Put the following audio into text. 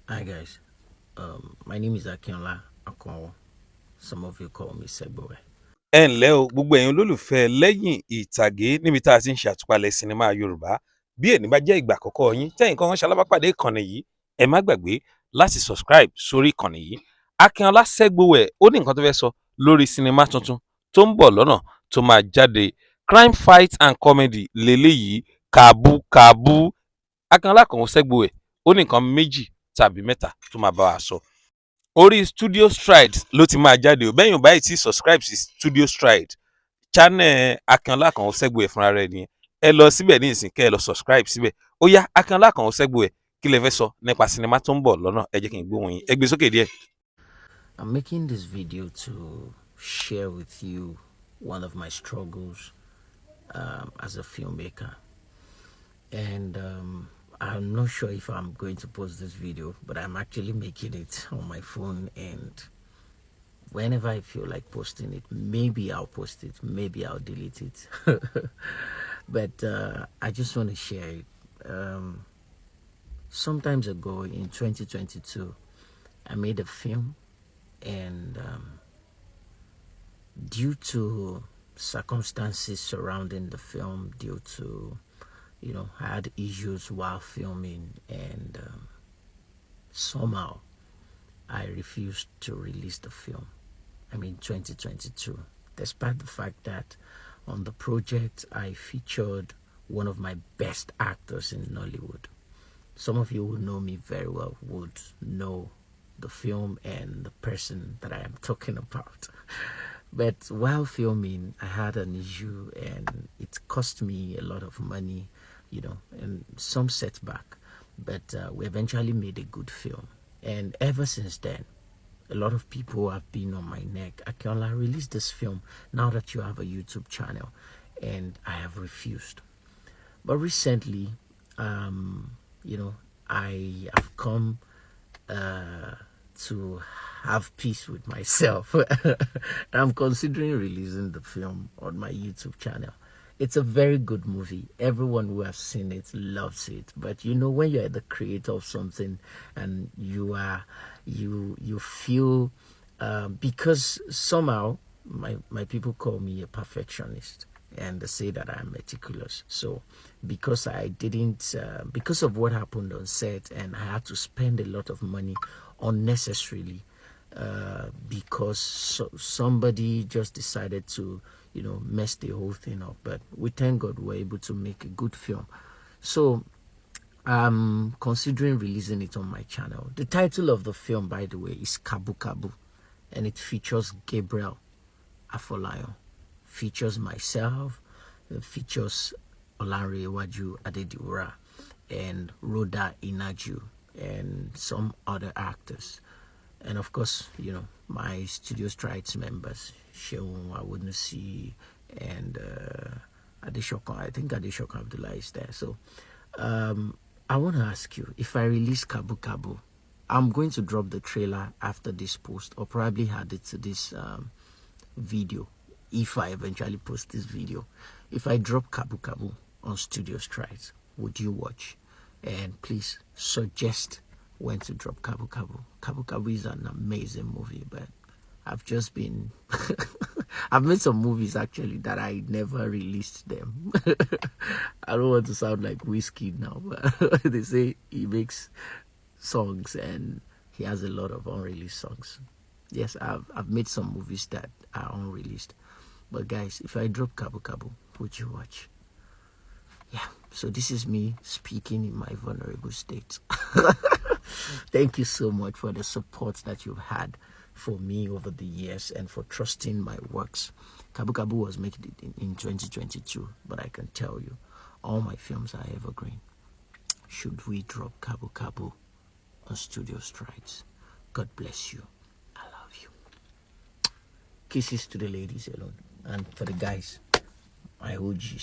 Hi guys, my name is Akinola Akano. Some of you call me Segbowe. ẹ ǹlẹ́ o gbogbo ẹ̀yin olólùfẹ́ lẹ́yìn ìtàgé níbi tá a ti ń ṣe àtúpalẹ̀ sinimá yorùbá bí èní bá jẹ́ ìgbà àkọ́kọ́ yín tẹ́yìn kan ṣalábàpàdé ìkànnì yìí ẹ má gbàgbé láti subscribe sórí ìkànnì yìí. Akinola Segbowe ó ní nǹkan tó fẹ́ sọ lórí sinimá tuntun tó ń bọ̀ lọ́nà tó máa jáde crime fight and comedy lélẹ́yìí kàbú kàbú. Akinola Akano Segbowe ó ní nǹkan méjì tàbí mẹ́ta tó máa bá wa sọ. Orí Studio Stride ló ti máa jáde o bẹ́yìn ò báyìí tí subscribe sí Studio Stride channel Akinola Akano Segbowe fúnra rẹ̀ nìyẹn ẹ lọ síbẹ̀ ní ìsìn kẹ́ ẹ lọ subscribe síbẹ̀ ó yá Akinola Akano Segbowe kí lẹ fẹ́ sọ nípa sinimá tó ń bọ̀ lọ́nà ẹ jẹ́ kí n gbóhùn yín ẹ gbé sókè díẹ̀. I'm making this video to share with you one of my struggles as a filmmaker. And I'm not sure if I'm going to post this video, but I'm actually making it on my phone, and whenever I feel like posting it, maybe I'll post it, maybe I'll delete it. But I just want to share it. Sometimes ago in 2022, I made a film, and due to circumstances surrounding the film, due to I had issues while filming, and somehow I refused to release the film. 2022, despite the fact that on the project I featured one of my best actors in Nollywood. Some of you who know me very well would know the film and the person that I am talking about. But while filming, I had an issue, and it cost me a lot of money, and some setback. But we eventually made a good film. And ever since then, a lot of people have been on my neck. Akinola, release this film now that you have a YouTube channel. And I have refused. But recently, I have come to have peace with myself. I'm considering releasing the film on my YouTube channel. It's a very good movie. Everyone who has seen it loves it. But when you're the creator of something and you feel because somehow my people call me a perfectionist, and they say that I'm meticulous. So because I didn't because of what happened on set, and I had to spend a lot of money unnecessarily because somebody just decided to mess the whole thing up. But we thank God we're able to make a good film. So I'm considering releasing it on my channel. The title of the film, by the way, is KABU KABU, and it features Gabriel Afolayan, features myself, features Lanre Adediwura, and Rhoda Inaju, and some other actors. And of course, my Studio Strides members, Seun Afolabi, and Adeshokan. I think Adeshokan Abdullah is there. So I want to ask you, if I release KABU KABU, I'm going to drop the trailer after this post, or probably add it to this video if I eventually post this video. If I drop KABU KABU on Studio Strides, would you watch? And please suggest when to drop KABU KABU. KABU KABU is an amazing movie, but I've just been I've made some movies actually that I never released them. I don't want to sound like Whiskey now, but they say he makes songs and he has a lot of unreleased songs. Yes, I've made some movies that are unreleased. But guys, if I drop KABU KABU, would you watch? Yeah, so this is me speaking in my vulnerable state. Thank you so much for the support that you've had for me over the years and for trusting my works. KABU KABU was made in 2022, but I can tell you, all my films are evergreen. Should we drop KABU KABU on Studio Strides? God bless you. I love you. Kisses to the ladies alone. And for the guys, my OGs.